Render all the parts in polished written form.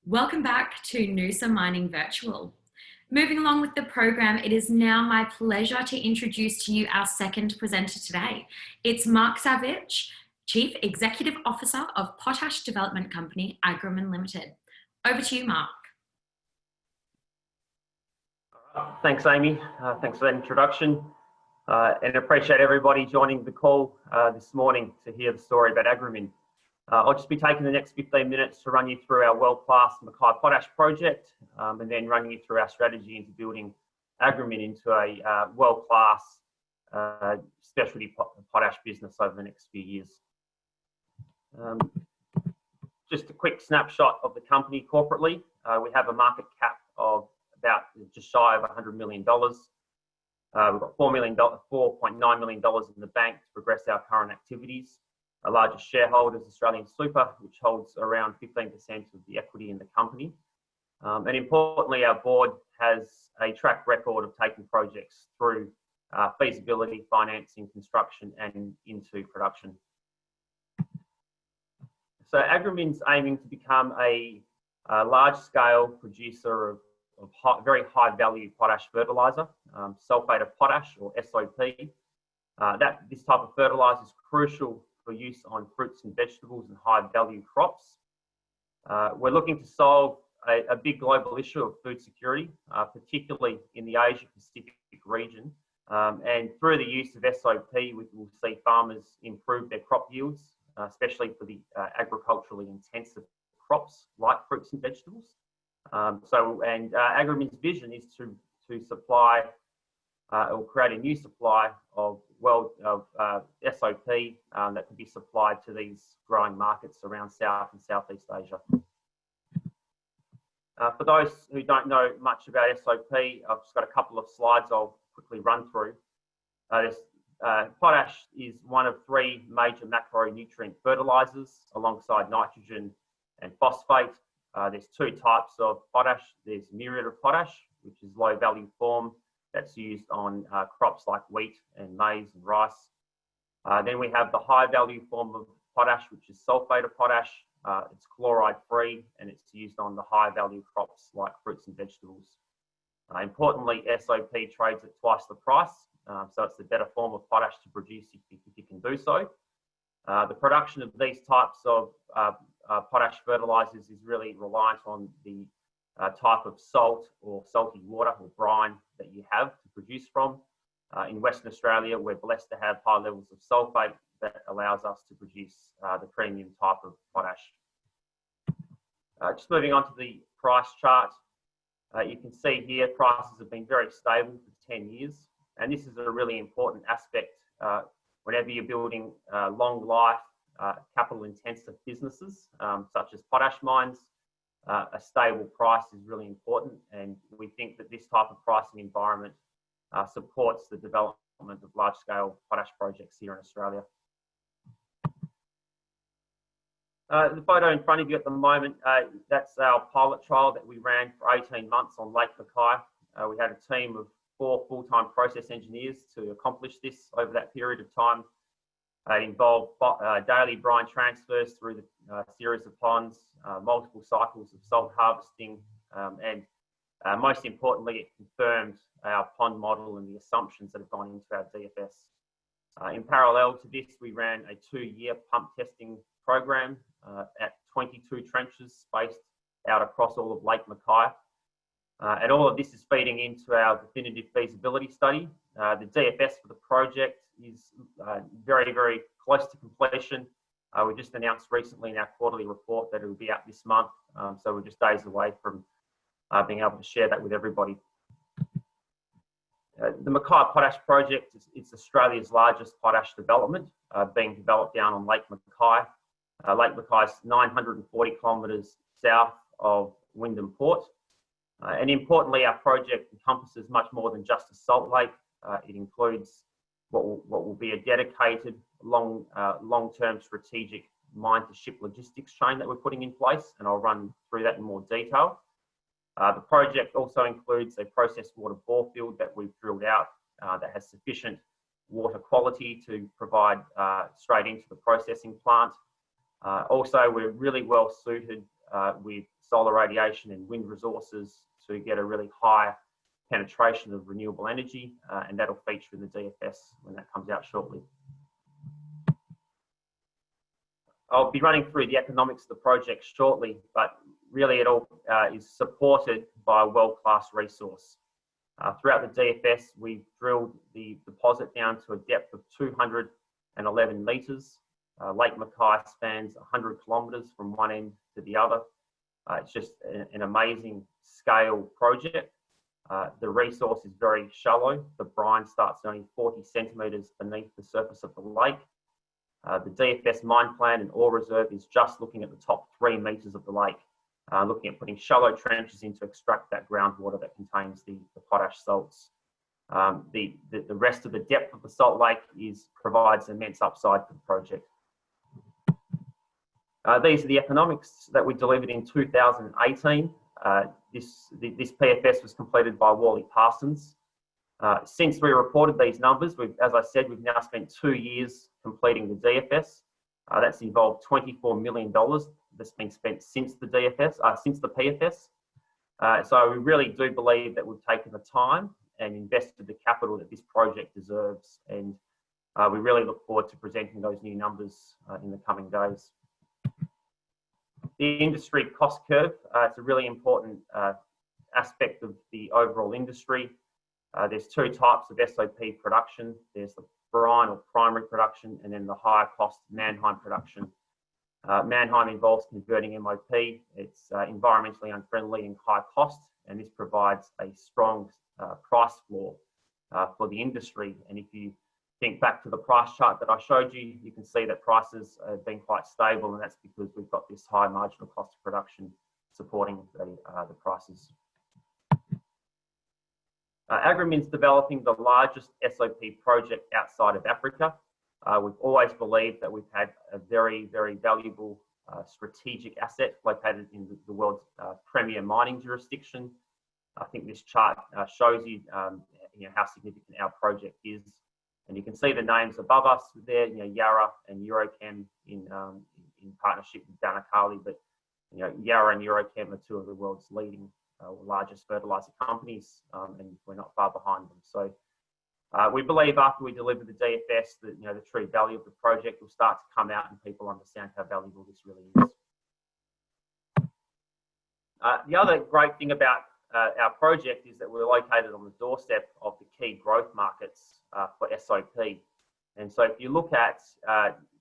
Welcome back to Noosa Mining Virtual. Moving along with the program, it is now my pleasure to introduce to you our second presenter today. It's Mark Savich, Chief Executive Officer of Potash Development Company, Agrimin Limited. Over to you, Mark. Thanks, Amy. Thanks for that introduction. And appreciate everybody joining the call this morning to hear the story about Agrimin. I'll just be taking the next 15 minutes to run you through our world-class Mackay Potash project and then running you through our strategy into building Agrimin into a world-class specialty potash business over the next few years. Just a quick snapshot of the company corporately. We have a market cap of about just shy of $100 million. We've got $4.9 million in the bank to progress our current activities. Our largest shareholder is Australian Super, which holds around 15% of the equity in the company. And importantly, our board has a track record of taking projects through feasibility, financing, construction, and into production. So Agrimin's aiming to become a large-scale producer of very high-value potash fertiliser, sulphate of potash, or SOP. This type of fertiliser is crucial for use on fruits and vegetables and high-value crops. We're looking to solve a big global issue of food security, particularly in the Asia-Pacific region. And through the use of SOP, we will see farmers improve their crop yields, especially for the agriculturally intensive crops like fruits and vegetables. Agrimin's vision is to supply or create a new supply of SOP that can be supplied to these growing markets around South and Southeast Asia. For those who don't know much about SOP, I've just got a couple of slides I'll quickly run through. Potash is one of three major macronutrient fertilisers alongside nitrogen and phosphate. There's two types of potash. There's muriate of potash, which is low value form that's used on crops like wheat and maize and rice. Then we have the high value form of potash, which is sulphate of potash. It's chloride free and it's used on the high value crops like fruits and vegetables. Importantly, SOP trades at twice the price, so it's the better form of potash to produce if you can do so. The production of these types of potash fertilisers is really reliant on the type of salt or salty water or brine that you have to produce from. In Western Australia, we're blessed to have high levels of sulphate that allows us to produce the premium type of potash. Just moving on to the price chart, you can see here prices have been very stable for 10 years, and this is a really important aspect whenever you're building long life, capital intensive businesses such as potash mines. A stable price is really important, and we think that this type of pricing environment supports the development of large-scale potash projects here in Australia. The photo in front of you at the moment, that's our pilot trial that we ran for 18 months on Lake Mackay. We had a team of 4 full-time process engineers to accomplish this over that period of time. It involved daily brine transfers through the series of ponds, multiple cycles of salt harvesting, and most importantly, it confirmed our pond model and the assumptions that have gone into our DFS. In parallel to this, we ran a 2-year pump testing program at 22 trenches spaced out across all of Lake Mackay. And all of this is feeding into our definitive feasibility study. The DFS for the project is very, very close to completion. We just announced recently in our quarterly report that it will be out this month. So we're just days away from being able to share that with everybody. The Mackay Potash Project is Australia's largest potash development, being developed down on Lake Mackay. Lake Mackay is 940 kilometres south of Wyndham Port. And importantly, our project encompasses much more than just a salt lake. It includes what will be a dedicated long-term strategic mine-to-ship logistics chain that we're putting in place, and I'll run through that in more detail. The project also includes a processed water bore field that we've drilled out that has sufficient water quality to provide straight into the processing plant. Also, we're really well suited with solar radiation and wind resources to get a really high penetration of renewable energy, and that'll feature in the DFS when that comes out shortly. I'll be running through the economics of the project shortly, but really it all is supported by a world-class resource. Throughout the DFS, we've drilled the deposit down to a depth of 211 metres. Lake Mackay spans 100 kilometres from one end to the other. It's just an amazing scale project. The resource is very shallow. The brine starts only 40 centimetres beneath the surface of the lake. The DFS mine plan and ore reserve is just looking at the top 3 metres of the lake, looking at putting shallow trenches in to extract that groundwater that contains the potash salts. The rest of the depth of the salt lake provides immense upside for the project. These are the economics that we delivered in 2018. This PFS was completed by Wally Parsons. Since we reported these numbers, as I said, we've now spent 2 years completing the DFS. That's involved $24 million that's been spent since the PFS. So we really do believe that we've taken the time and invested the capital that this project deserves, and we really look forward to presenting those new numbers in the coming days. The industry cost curve, it's a really important aspect of the overall industry. There's 2 types of SOP production. There's the brine or primary production, and then the higher cost Mannheim production. Mannheim involves converting MOP. It's environmentally unfriendly and high cost, and this provides a strong price floor for the industry. And if you think back to the price chart that I showed you, you can see that prices have been quite stable, and that's because we've got this high marginal cost of production supporting the prices. Agrimin's developing the largest SOP project outside of Africa. We've always believed that we've had a very, very valuable strategic asset located in the world's premier mining jurisdiction. I think this chart shows you, how significant our project is. And you can see the names above us there, Yarra and Eurochem in partnership with Danakali. But Yarra and Eurochem are 2 of the world's leading largest fertiliser companies, and we're not far behind them. So we believe after we deliver the DFS that the true value of the project will start to come out and people understand how valuable this really is. The other great thing about our project is that we're located on the doorstep of the key growth markets for SOP. And so if you look at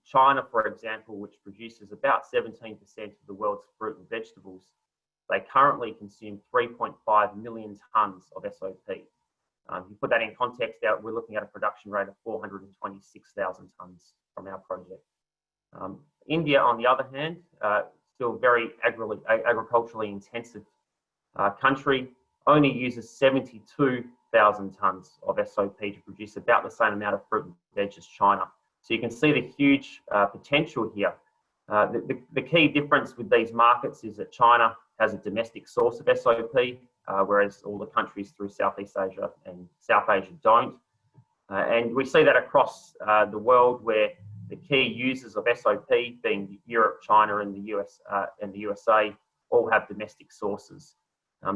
China, for example, which produces about 17% of the world's fruit and vegetables, they currently consume 3.5 million tonnes of SOP. If you put that in context, we're looking at a production rate of 426,000 tonnes from our project. India, on the other hand, still very agriculturally intensive country, only uses 72,000 tonnes of SOP to produce about the same amount of fruit and veg as China. So you can see the huge potential here. The key difference with these markets is that China has a domestic source of SOP, whereas all the countries through Southeast Asia and South Asia don't. And we see that across the world, where the key users of SOP, being Europe, China, and the USA, all have domestic sources.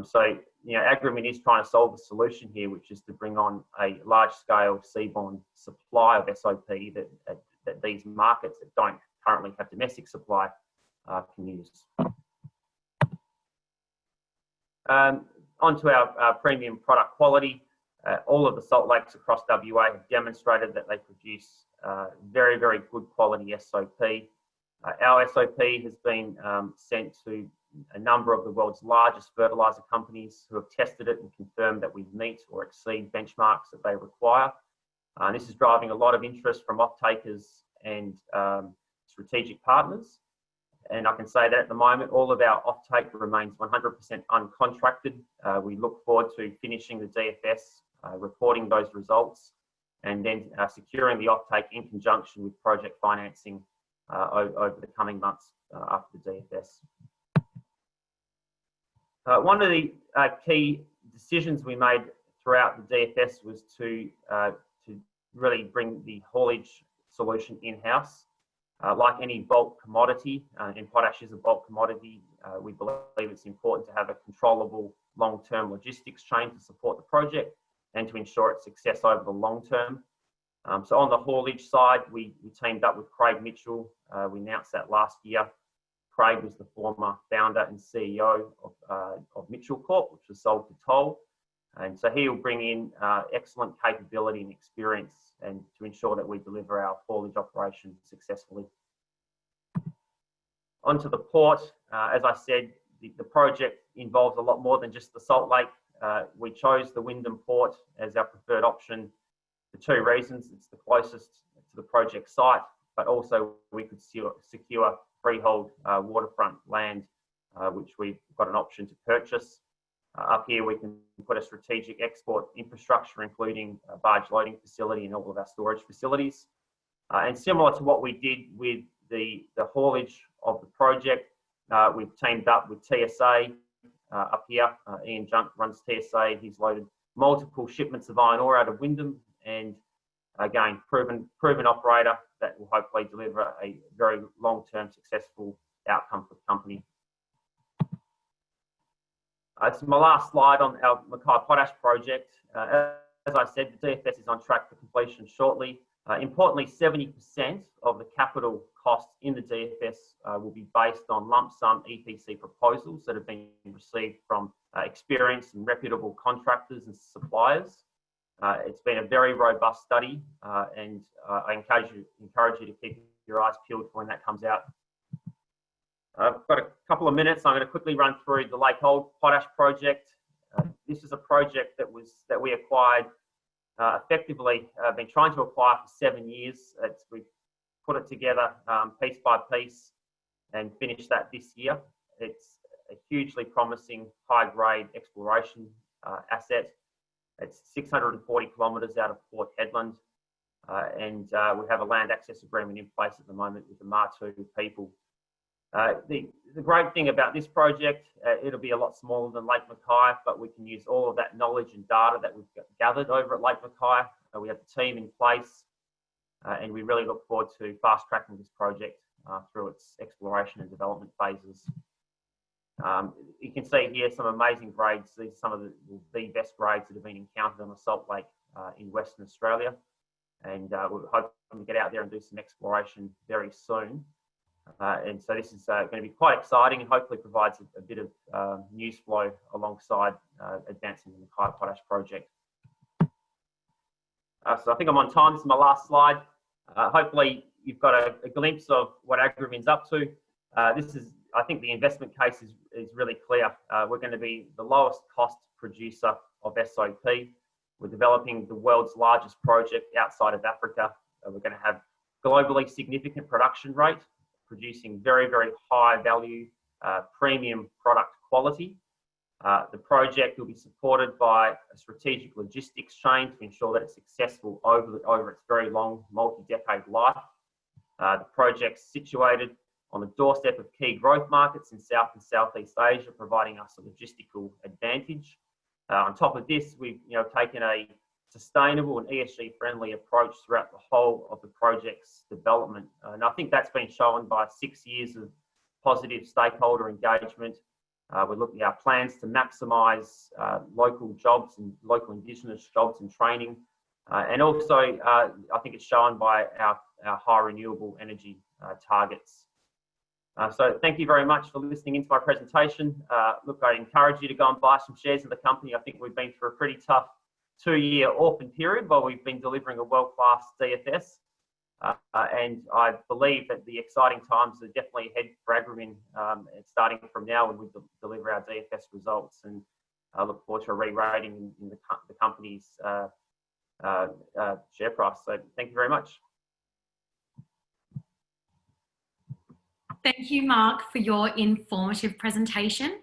So Agrimin is trying to solve the solution here, which is to bring on a large-scale seaborne supply of SOP that these markets that don't currently have domestic supply can use. Onto our premium product quality. All of the salt lakes across WA have demonstrated that they produce very, very good quality SOP. Our SOP has been sent to a number of the world's largest fertiliser companies who have tested it and confirmed that we meet or exceed benchmarks that they require. This is driving a lot of interest from off-takers and strategic partners. And I can say that at the moment, all of our offtake remains 100% uncontracted. We look forward to finishing the DFS, reporting those results, and then securing the offtake in conjunction with project financing over the coming months after the DFS. One of the key decisions we made throughout the DFS was to really bring the haulage solution in-house. Like any bulk commodity, and potash is a bulk commodity, we believe it's important to have a controllable long-term logistics chain to support the project and to ensure its success over the long term. So on the haulage side, we teamed up with Craig Mitchell. We announced that last year. Craig was the former founder and CEO of Mitchell Corp, which was sold to Toll. And so he will bring in excellent capability and experience and to ensure that we deliver our haulage operation successfully. Onto the port, as I said, the project involves a lot more than just the Salt Lake. We chose the Wyndham Port as our preferred option for two reasons. It's the closest to the project site, but also we could secure freehold waterfront land, which we've got an option to purchase. Up here, we can put a strategic export infrastructure, including a barge loading facility and all of our storage facilities. And similar to what we did with the haulage of the project, we've teamed up with TSA up here. Ian Junk runs TSA. He's loaded multiple shipments of iron ore out of Wyndham, and again, proven operator that will hopefully deliver a very long-term successful outcome for the company. It's my last slide on our Mackay Potash project. As I said, the DFS is on track for completion shortly. Importantly, 70% of the capital costs in the DFS will be based on lump sum EPC proposals that have been received from experienced and reputable contractors and suppliers. It's been a very robust study, and I encourage you to keep your eyes peeled for when that comes out. I've got a couple of minutes. I'm going to quickly run through the Lake Auld Potash project. This is a project that we acquired effectively. Been trying to acquire for 7 years. We've put it together piece by piece and finished that this year. It's a hugely promising high-grade exploration asset. It's 640 kilometres out of Port Hedland, and we have a land access agreement in place at the moment with the Martu people. The great thing about this project, it'll be a lot smaller than Lake Mackay, but we can use all of that knowledge and data that we've gathered over at Lake Mackay. We have the team in place, and we really look forward to fast-tracking this project through its exploration and development phases. You can see here some amazing grades. These are some of the best grades that have been encountered on the Salt Lake in Western Australia, and we're hoping to get out there and do some exploration very soon. And so this is going to be quite exciting and hopefully provides a bit of news flow alongside advancing the Mackay Potash project. So I think I'm on time. This is my last slide. Hopefully you've got a glimpse of what Agrimin's up to. I think the investment case is really clear. We're going to be the lowest cost producer of SOP. We're developing the world's largest project outside of Africa. We're going to have globally significant production rate, producing very, very high value, premium product quality. The project will be supported by a strategic logistics chain to ensure that it's successful over its very long, multi-decade life. The project's situated on the doorstep of key growth markets in South and Southeast Asia, providing us a logistical advantage. On top of this, we've taken a sustainable and ESG-friendly approach throughout the whole of the project's development. And I think that's been shown by 6 years of positive stakeholder engagement. We're looking at our plans to maximise local jobs and local Indigenous jobs and training. And also, I think it's shown by our high renewable energy targets. So thank you very much for listening into my presentation. Look, I encourage you to go and buy some shares in the company. I think we've been through a pretty tough 2-year orphan period while we've been delivering a world-class DFS. And I believe that the exciting times are definitely ahead for Agrimin, starting from now when we deliver our DFS results. And I look forward to a re-rating in the company's share price. So thank you very much. Thank you, Mark, for your informative presentation.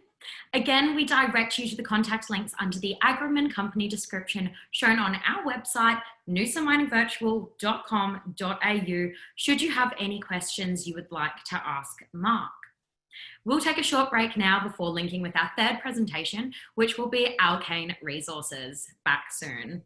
Again, we direct you to the contact links under the Agrimin company description shown on our website, noosaminingvirtual.com.au, should you have any questions you would like to ask Mark. We'll take a short break now before linking with our third presentation, which will be Alkane Resources. Back soon.